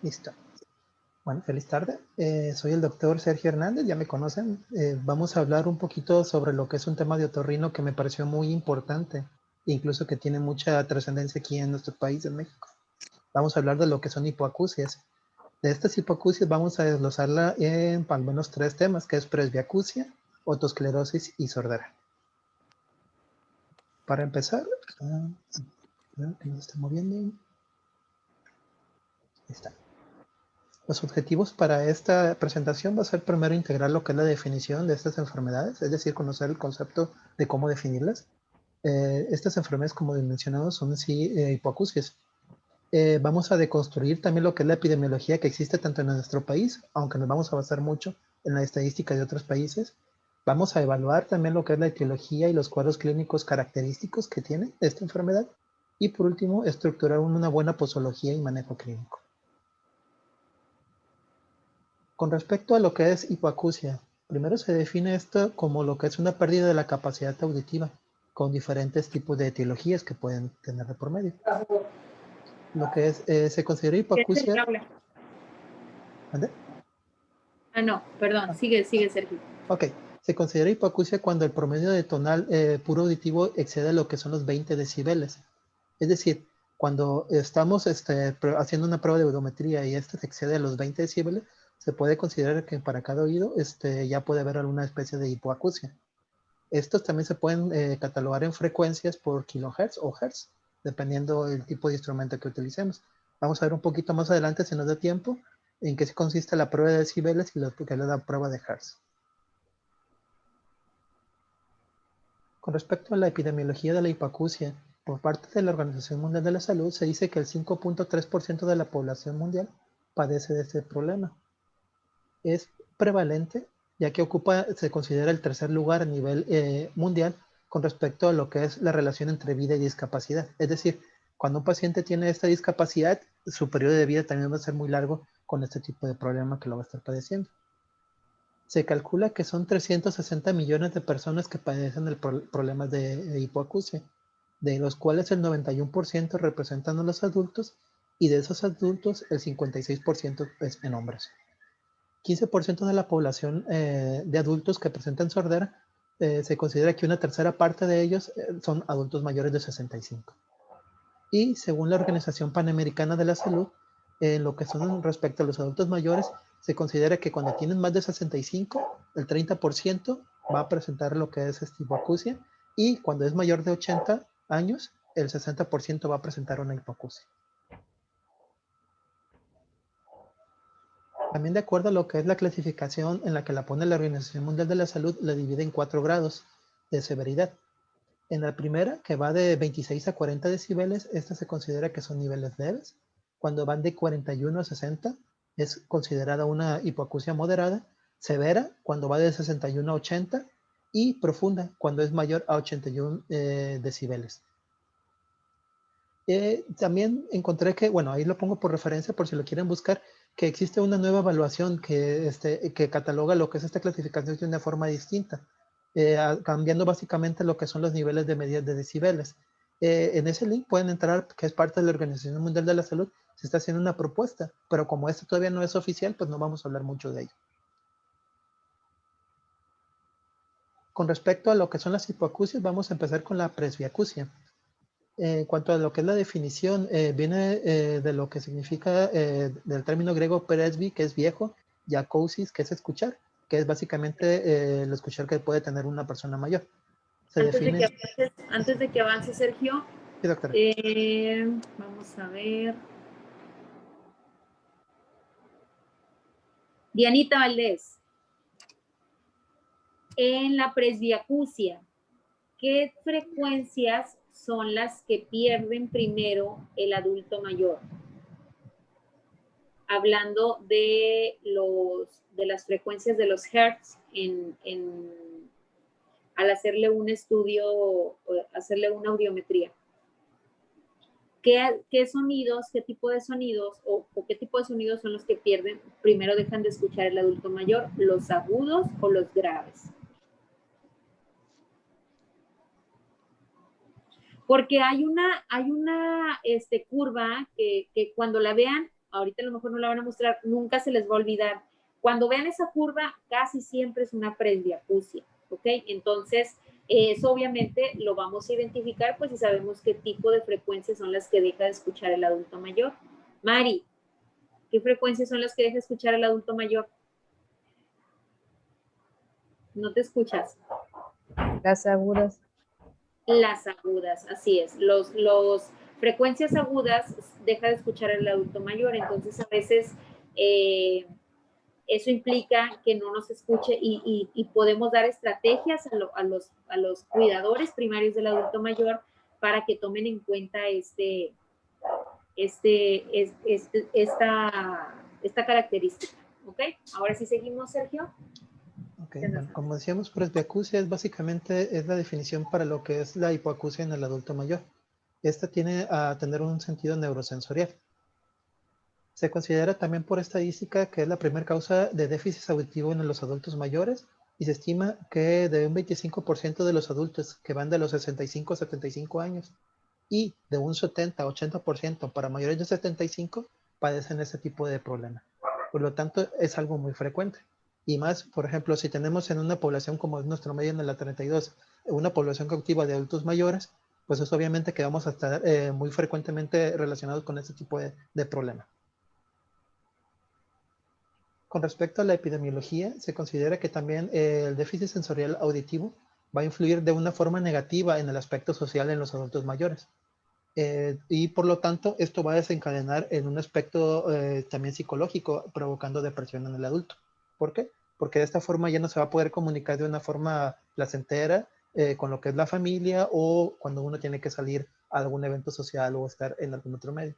Listo. Bueno, feliz tarde. Soy el doctor Sergio Hernández, ya me conocen. Vamos a hablar un poquito sobre lo que es un tema de otorrino que me pareció muy importante, incluso que tiene mucha trascendencia aquí en nuestro país, en México. Vamos a hablar de lo que son hipoacusias. De estas hipoacusias vamos a desglosarla en al menos 3 temas, que es presbiacusia, otosclerosis y sordera. Para empezar, que no se está moviendo. Ahí está. Los objetivos para esta presentación va a ser primero integrar lo que es la definición de estas enfermedades, es decir, conocer el concepto de cómo definirlas. Estas enfermedades, como mencionamos, son sí hipoacusias. Vamos a deconstruir también lo que es la epidemiología que existe tanto en nuestro país, aunque nos vamos a basar mucho en la estadística de otros países. Vamos a evaluar también lo que es la etiología y los cuadros clínicos característicos que tiene esta enfermedad. Y por último, estructurar una buena posología y manejo clínico. Con respecto a lo que es hipoacusia, primero se define esto como lo que es una pérdida de la capacidad auditiva, con diferentes tipos de etiologías que pueden tener de por medio. Lo que es, se considera hipoacusia. ¿Ande? Ah, no, perdón, sigue, Sergio. Ok, se considera hipoacusia cuando el promedio de tonal puro auditivo excede lo que son los 20 decibeles. Es decir, cuando estamos haciendo una prueba de audiometría y se excede a los 20 decibeles, se puede considerar que para cada oído ya puede haber alguna especie de hipoacusia. Estos también se pueden catalogar en frecuencias por kilohertz o hertz, dependiendo del tipo de instrumento que utilicemos. Vamos a ver un poquito más adelante, si nos da tiempo, en qué consiste la prueba de decibeles y lo que es la prueba de hertz. Con respecto a la epidemiología de la hipoacusia, por parte de la Organización Mundial de la Salud, se dice que el 5.3% de la población mundial padece de este problema. Es prevalente, ya que se considera el tercer lugar a nivel mundial con respecto a lo que es la relación entre vida y discapacidad. Es decir, cuando un paciente tiene esta discapacidad, su periodo de vida también va a ser muy largo con este tipo de problema que lo va a estar padeciendo. Se calcula que son 360 millones de personas que padecen el problemas de hipoacusia, de los cuales el 91% representan a los adultos y de esos adultos el 56% es en hombres. 15% de la población de adultos que presentan sordera, se considera que una tercera parte de ellos son adultos mayores de 65. Y según la Organización Panamericana de la Salud, en lo que son respecto a los adultos mayores, se considera que cuando tienen más de 65, el 30% va a presentar lo que es hipoacusia, y cuando es mayor de 80 años, el 60% va a presentar una hipoacusia. También de acuerdo a lo que es la clasificación en la que la pone la Organización Mundial de la Salud, la divide en 4 grados de severidad. En la primera, que va de 26 a 40 decibeles, esta se considera que son niveles leves. Cuando van de 41 a 60, es considerada una hipoacusia moderada. Severa, cuando va de 61 a 80. Y profunda, cuando es mayor a 81 decibeles. También encontré que, bueno, ahí lo pongo por referencia por si lo quieren buscar, que existe una nueva evaluación que cataloga lo que es esta clasificación de una forma distinta, cambiando básicamente lo que son los niveles de medidas de decibeles. En ese link pueden entrar, que es parte de la Organización Mundial de la Salud, se está haciendo una propuesta, pero como esto todavía no es oficial, pues no vamos a hablar mucho de ello. Con respecto a lo que son las hipoacusias, vamos a empezar con la presbiacusia. En cuanto a lo que es la definición, viene de lo que significa del término griego presbi, que es viejo, y acousis, que es escuchar, que es básicamente el escuchar que puede tener una persona mayor. Antes de que avance, Sergio, sí, doctora. Vamos a ver. Dianita Valdés, en la presbiacusia, ¿qué frecuencias son las que pierden primero el adulto mayor? Hablando de las frecuencias de los hertz al hacerle un estudio, hacerle una audiometría. ¿Qué sonidos, qué tipo de sonidos o qué tipo de sonidos son los que primero dejan de escuchar el adulto mayor? ¿Los agudos o los graves? Porque hay una curva que cuando la vean ahorita a lo mejor no la van a mostrar, nunca se les va a olvidar. Cuando vean esa curva, casi siempre es una presbiacusia, ¿ok? Entonces, eso obviamente lo vamos a identificar, pues si sabemos qué tipo de frecuencias son las que deja de escuchar el adulto mayor. Mari, ¿qué frecuencias son las que deja de escuchar el adulto mayor? No te escuchas. Las agudas. Las agudas, así es. Los frecuencias agudas deja de escuchar el adulto mayor, entonces a veces eso implica que no nos escuche y podemos dar estrategias a los cuidadores primarios del adulto mayor para que tomen en cuenta esta característica. ¿Ok? Ahora sí seguimos, Sergio. Okay, bueno, como decíamos, presbiacusia es básicamente es la definición para lo que es la hipoacusia en el adulto mayor. Esta tiene a tener un sentido neurosensorial. Se considera también por estadística que es la primera causa de déficit auditivo en los adultos mayores y se estima que de un 25% de los adultos que van de los 65 a 75 años y de un 70 a 80% para mayores de 75 padecen ese tipo de problema. Por lo tanto, es algo muy frecuente. Y más, por ejemplo, si tenemos en una población como es nuestro medio en la 32, una población cautiva de adultos mayores, pues es obviamente que vamos a estar muy frecuentemente relacionados con este tipo de problema. Con respecto a la epidemiología, se considera que también el déficit sensorial auditivo va a influir de una forma negativa en el aspecto social en los adultos mayores. Y por lo tanto, esto va a desencadenar en un aspecto también psicológico, provocando depresión en el adulto. ¿Por qué? Porque de esta forma ya no se va a poder comunicar de una forma placentera con lo que es la familia o cuando uno tiene que salir a algún evento social o estar en algún otro medio.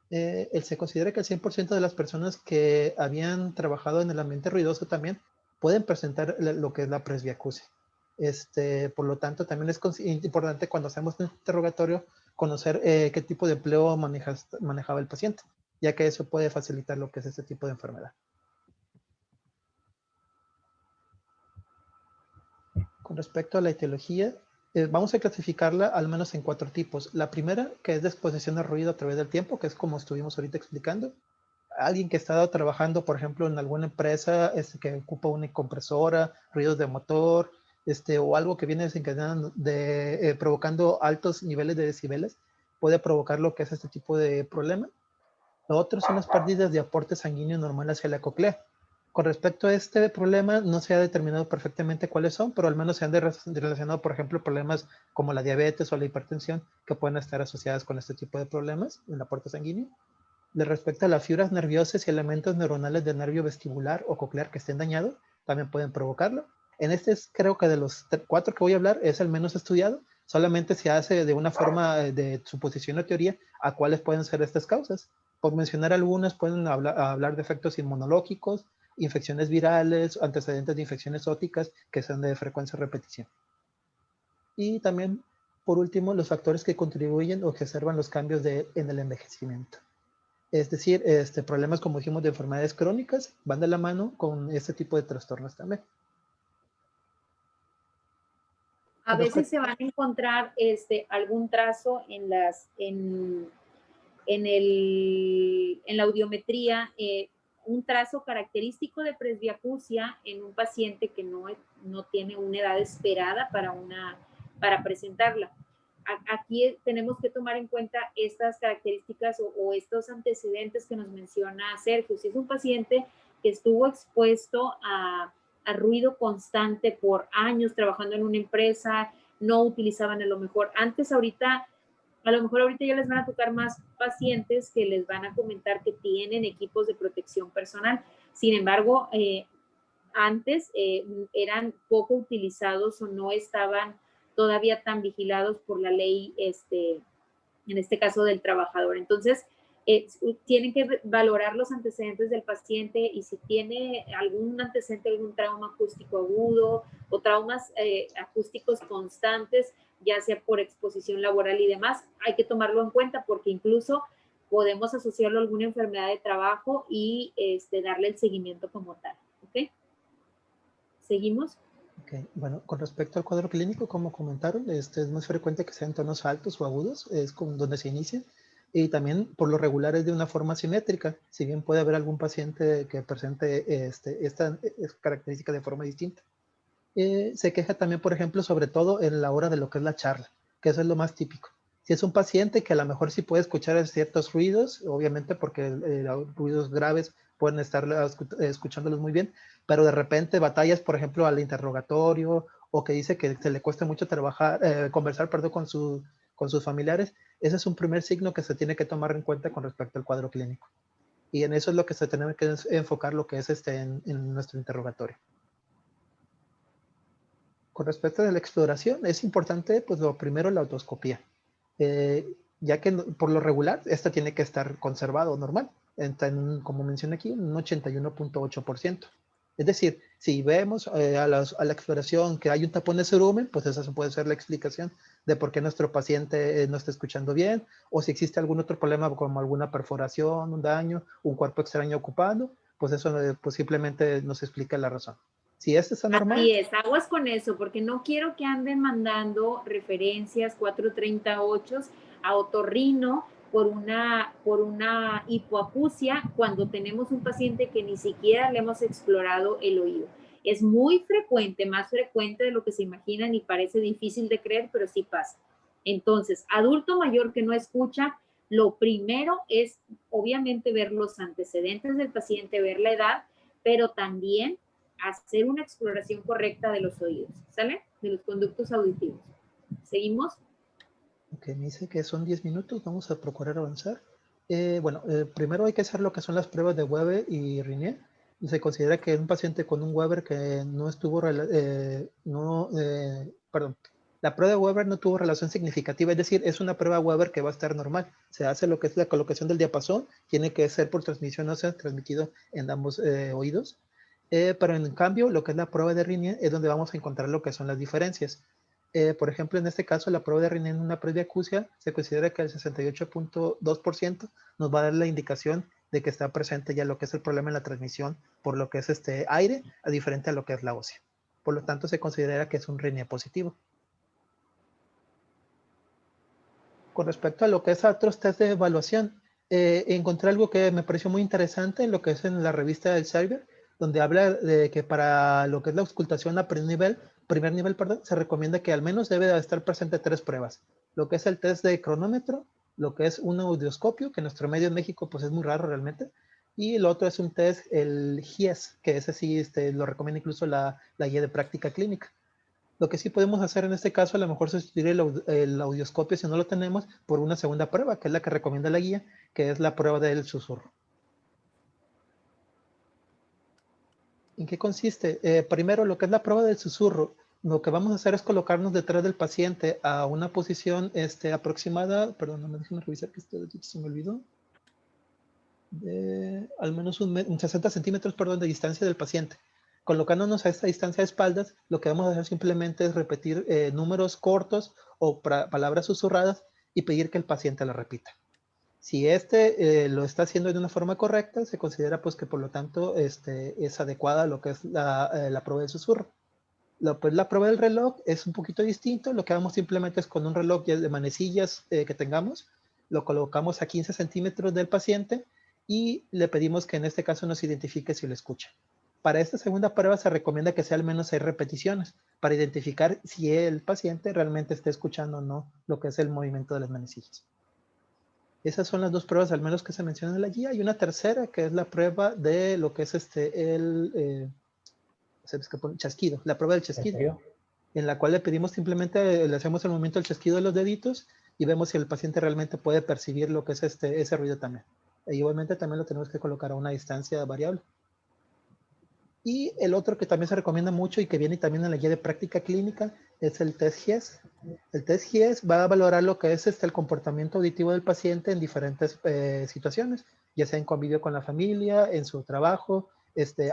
Se considera que el 100% de las personas que habían trabajado en el ambiente ruidoso también pueden presentar lo que es la presbiacusia. Por lo tanto, también es importante cuando hacemos un interrogatorio conocer qué tipo de empleo manejaba el paciente, ya que eso puede facilitar lo que es este tipo de enfermedad. Con respecto a la etiología, vamos a clasificarla al menos en 4 tipos. La primera, que es de exposición al ruido a través del tiempo, que es como estuvimos ahorita explicando. Alguien que ha estado trabajando, por ejemplo, en alguna empresa que ocupa una compresora, ruidos de motor, o algo que viene desencadenando, provocando altos niveles de decibeles, puede provocar lo que es este tipo de problema. Lo otro son las pérdidas de aporte sanguíneo normal hacia la cóclea. Con respecto a este problema, no se ha determinado perfectamente cuáles son, pero al menos se han relacionado, por ejemplo, problemas como la diabetes o la hipertensión que pueden estar asociadas con este tipo de problemas en el aporte sanguíneo. De respecto a las fibras nerviosas y elementos neuronales del nervio vestibular o coclear que estén dañados, también pueden provocarlo. En este creo que de los 4 que voy a hablar es el menos estudiado, solamente se hace de una forma de suposición o teoría a cuáles pueden ser estas causas. Por mencionar algunas, pueden hablar de efectos inmunológicos, infecciones virales, antecedentes de infecciones óticas que sean de frecuencia repetición. Y también, por último, los factores que contribuyen o que observan los cambios en el envejecimiento. Es decir, problemas como dijimos de enfermedades crónicas van de la mano con este tipo de trastornos también. A veces se van a encontrar algún trazo en la audiometría, un trazo característico de presbiacusia en un paciente que no tiene una edad esperada para presentarla. Aquí tenemos que tomar en cuenta estas características o estos antecedentes que nos menciona Sergio. Si es un paciente que estuvo expuesto a ruido constante por años trabajando en una empresa, no utilizaban a lo mejor antes, ahorita ya les van a tocar más pacientes que les van a comentar que tienen equipos de protección personal. Sin embargo, antes eran poco utilizados o no estaban todavía tan vigilados por la ley, en este caso del trabajador. Entonces, tienen que valorar los antecedentes del paciente y si tiene algún antecedente, algún trauma acústico agudo o traumas acústicos constantes, ya sea por exposición laboral y demás, hay que tomarlo en cuenta porque incluso podemos asociarlo a alguna enfermedad de trabajo y darle el seguimiento como tal. ¿Ok? ¿Seguimos? Okay. Bueno, con respecto al cuadro clínico, como comentaron, es más frecuente que sean tonos altos o agudos, es donde se inicia. Y también por lo regular es de una forma simétrica, si bien puede haber algún paciente que presente esta característica de forma distinta. Se queja también, por ejemplo, sobre todo en la hora de lo que es la charla, que eso es lo más típico. Si es un paciente que a lo mejor sí puede escuchar ciertos ruidos, obviamente porque ruidos graves pueden estar escuchándolos muy bien, pero de repente batallas, por ejemplo, al interrogatorio, o que dice que se le cuesta mucho conversar con sus familiares, ese es un primer signo que se tiene que tomar en cuenta con respecto al cuadro clínico. Y en eso es lo que se tiene que enfocar lo que es en nuestro interrogatorio. Con respecto a la exploración, es importante, pues lo primero, la otoscopía. Ya que por lo regular, esta tiene que estar conservado normal, como mencioné aquí, un 81.8%. Es decir, si vemos a la exploración que hay un tapón de cerumen, pues esa puede ser la explicación de por qué nuestro paciente no está escuchando bien, o si existe algún otro problema como alguna perforación, un daño, un cuerpo extraño ocupando, pues eso pues simplemente nos explica la razón. Si este está normal. Así es, aguas con eso, porque no quiero que anden mandando referencias 438 a otorrino por una hipoacusia cuando tenemos un paciente que ni siquiera le hemos explorado el oído. Es muy frecuente, más frecuente de lo que se imaginan y parece difícil de creer, pero sí pasa. Entonces, adulto mayor que no escucha, lo primero es obviamente ver los antecedentes del paciente, ver la edad, pero también hacer una exploración correcta de los oídos, ¿sale? De los conductos auditivos. ¿Seguimos? Ok, me dice que son 10 minutos, vamos a procurar avanzar. Primero hay que hacer lo que son las pruebas de Weber y Ringier. Se considera que un paciente con un Weber que no estuvo, la prueba de Weber no tuvo relación significativa, es decir, es una prueba Weber que va a estar normal. Se hace lo que es la colocación del diapasón, tiene que ser por transmisión ósea, transmitido en ambos oídos. Pero en cambio, lo que es la prueba de Ringier es donde vamos a encontrar lo que son las diferencias. Por ejemplo, en este caso, la prueba de Ringier en una presbiacusia se considera que el 68.2% nos va a dar la indicación de que está presente ya lo que es el problema en la transmisión por lo que es aire, a diferente a lo que es la ósea. Por lo tanto, se considera que es un Ringier positivo. Con respecto a lo que es a otros test de evaluación, encontré algo que me pareció muy interesante en lo que es en la revista del Elsevier, donde habla de que para lo que es la auscultación a primer nivel, se recomienda que al menos debe de estar presente 3 pruebas. Lo que es el test de cronómetro, lo que es un audioscopio, que en nuestro medio en México pues es muy raro realmente, y el otro es un test, el GIES, que ese sí lo recomienda incluso la guía de práctica clínica. Lo que sí podemos hacer en este caso, a lo mejor sustituir el audioscopio si no lo tenemos por una segunda prueba, que es la que recomienda la guía, que es la prueba del susurro. ¿En qué consiste? Primero, lo que es la prueba del susurro, lo que vamos a hacer es colocarnos detrás del paciente a una posición aproximada, perdón, déjenme revisar que se me olvidó, de al menos un 60 centímetros de distancia del paciente. Colocándonos a esta distancia de espaldas, lo que vamos a hacer simplemente es repetir números cortos o palabras susurradas y pedir que el paciente la repita. Si lo está haciendo de una forma correcta, se considera pues que por lo tanto es adecuada lo que es la prueba del susurro. Pues la prueba del reloj es un poquito distinto. Lo que vamos simplemente es con un reloj de manecillas que tengamos, lo colocamos a 15 centímetros del paciente y le pedimos que en este caso nos identifique si lo escucha. Para esta segunda prueba se recomienda que sea al menos 6 repeticiones para identificar si el paciente realmente está escuchando o no lo que es el movimiento de las manecillas. Esas son las 2 pruebas al menos que se mencionan en la guía. Y una tercera que es la prueba de lo que es el chasquido, la prueba del chasquido, en la cual le pedimos simplemente, le hacemos el movimiento del chasquido de los deditos y vemos si el paciente realmente puede percibir lo que es ese ruido también. E igualmente también lo tenemos que colocar a una distancia variable. Y el otro que también se recomienda mucho y que viene también en la guía de práctica clínica es el test GIES. El test GIES va a valorar lo que es el comportamiento auditivo del paciente en diferentes situaciones, ya sea en convivio con la familia, en su trabajo,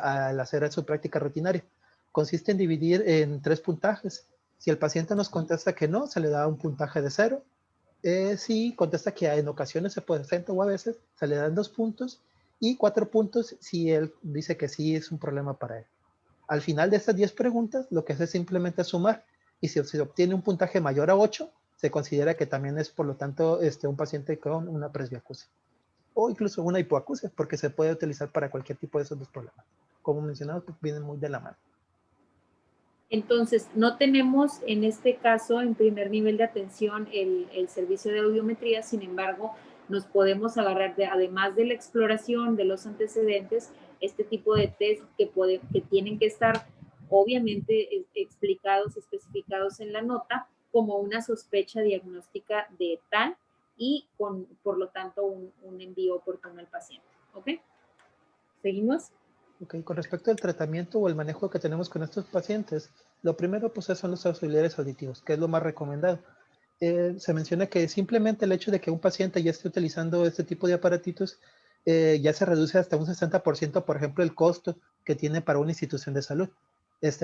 al hacer su práctica rutinaria. Consiste en dividir en 3 puntajes. Si el paciente nos contesta que no, se le da un puntaje de 0. Si contesta que en ocasiones se presenta o a veces, se le dan 2 puntos. Y 4 puntos si él dice que sí es un problema para él. Al final de estas 10 preguntas, lo que hace es simplemente sumar. Y si se obtiene un puntaje mayor a 8, se considera que también es, por lo tanto, un paciente con una presbiacusia. O incluso una hipoacusia, porque se puede utilizar para cualquier tipo de esos dos problemas. Como mencionamos, pues vienen muy de la mano. Entonces, no tenemos en este caso, en primer nivel de atención, el servicio de audiometría, sin embargo, nos podemos agarrar, además de la exploración de los antecedentes, este tipo de test que tienen que estar obviamente explicados, especificados en la nota, como una sospecha diagnóstica de tal y por lo tanto, un envío oportuno al paciente. ¿Ok? ¿Seguimos? Ok, con respecto al tratamiento o el manejo que tenemos con estos pacientes, lo primero pues son los auxiliares auditivos, que es lo más recomendado. Se menciona que simplemente el hecho de que un paciente ya esté utilizando este tipo de aparatitos ya se reduce hasta un 60%, por ejemplo, el costo que tiene para una institución de salud.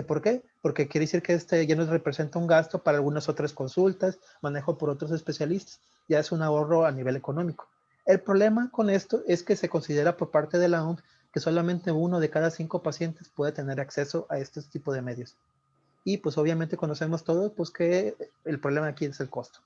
¿Por qué? Porque quiere decir que ya nos representa un gasto para algunas otras consultas, manejo por otros especialistas, ya es un ahorro a nivel económico. El problema con esto es que se considera por parte de la OMS que solamente 1 de cada 5 pacientes puede tener acceso a este tipo de medios. Y pues obviamente conocemos todos pues que el problema aquí es el costo.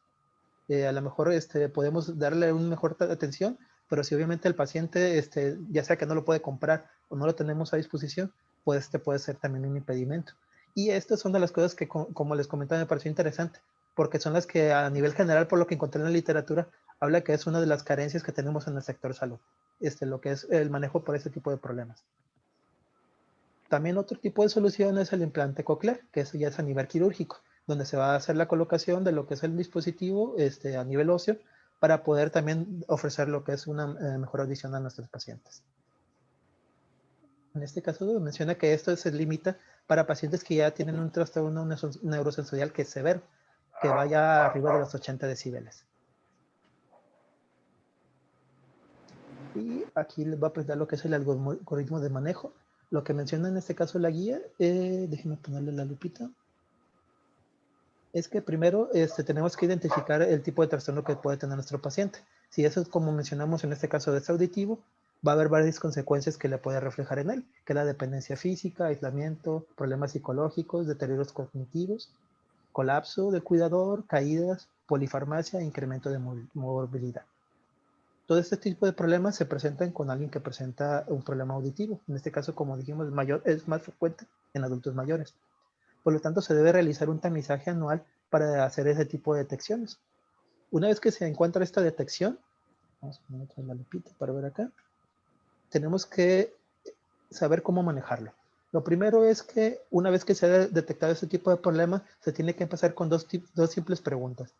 A lo mejor podemos darle una mejor atención, pero si obviamente el paciente, ya sea que no lo puede comprar o no lo tenemos a disposición, pues puede ser también un impedimento. Y estas son de las cosas que, como les comentaba, me pareció interesante, porque son las que a nivel general, por lo que encontré en la literatura, habla que es una de las carencias que tenemos en el sector salud, lo que es el manejo por ese tipo de problemas. También otro tipo de solución es el implante coclear, que eso ya es a nivel quirúrgico, donde se va a hacer la colocación de lo que es el dispositivo a nivel óseo para poder también ofrecer lo que es una mejor audición a nuestros pacientes. En este caso menciona que esto se limita para pacientes que ya tienen un trastorno neurosensorial que es severo, que vaya arriba de los 80 decibeles. Y aquí les va a presentar lo que es el algoritmo de manejo. Lo que menciona en este caso la guía, déjenme ponerle la lupita, es que primero tenemos que identificar el tipo de trastorno que puede tener nuestro paciente. Si eso es como mencionamos en este caso es auditivo, va a haber varias consecuencias que le puede reflejar en él, que es la dependencia física, aislamiento, problemas psicológicos, deterioros cognitivos, colapso del cuidador, caídas, polifarmacia e incremento de movilidad. Todo este tipo de problemas se presentan con alguien que presenta un problema auditivo. En este caso, como dijimos, es más frecuente en adultos mayores. Por lo tanto, se debe realizar un tamizaje anual para hacer ese tipo de detecciones. Una vez que se encuentra esta detección, vamos a poner otra la lupita para ver acá, tenemos que saber cómo manejarlo. Lo primero es que una vez que se ha detectado este tipo de problema, se tiene que empezar con dos simples preguntas.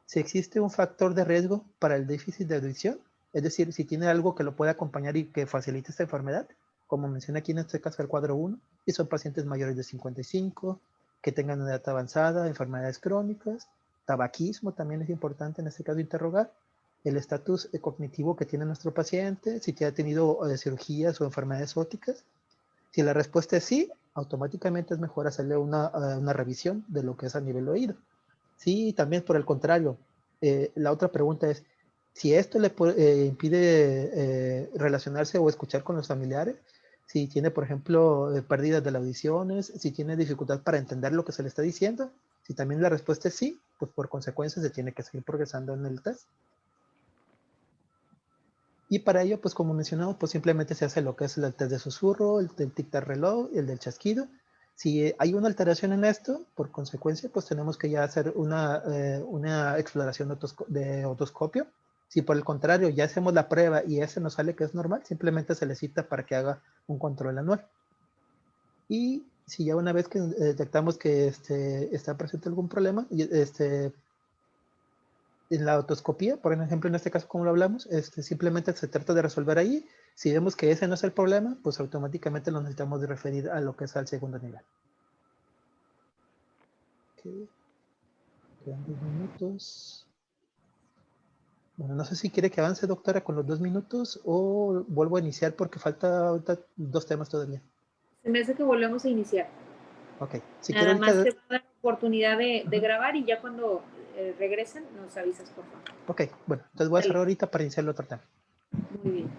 Si existe un factor de riesgo para el déficit de audición, es decir, si tiene algo que lo puede acompañar y que facilite esta enfermedad, como menciona aquí en este caso el cuadro 1, y son pacientes mayores de 55, que tengan edad avanzada, enfermedades crónicas, tabaquismo también es importante en este caso interrogar, el estatus cognitivo que tiene nuestro paciente, si ha tenido cirugías o enfermedades ópticas. Si la respuesta es sí, automáticamente es mejor hacerle una revisión de lo que es a nivel oído. Sí, también por el contrario, la otra pregunta es, si esto le impide relacionarse o escuchar con los familiares, si tiene, por ejemplo, pérdidas de las audiciones, si tiene dificultad para entender lo que se le está diciendo, si también la respuesta es sí, pues por consecuencia se tiene que seguir progresando en el test. Y para ello, pues como mencionamos, pues simplemente se hace lo que es el test de susurro, el del tic-tac reloj, el del chasquido. Si hay una alteración en esto, por consecuencia, pues tenemos que ya hacer una exploración de otoscopio. Si por el contrario ya hacemos la prueba y ese nos sale que es normal, simplemente se le cita para que haga un control anual. Y si ya una vez que detectamos que está presente algún problema, en la otoscopía, por ejemplo, en este caso, como lo hablamos, simplemente se trata de resolver ahí. Si vemos que ese no es el problema, pues automáticamente lo necesitamos de referir a lo que es al segundo nivel. Okay. Quedan 2 minutos. Bueno, no sé si quiere que avance, doctora, con los 2 minutos o vuelvo a iniciar porque falta ahorita 2 temas todavía. Se me hace que volvemos a iniciar. Ok. Si Nada quiere más ahorita... te voy a dar la oportunidad de grabar y ya cuando regresen nos avisas, por favor. Ok, bueno, entonces voy a cerrar ahorita para iniciar el otro tema. Muy bien.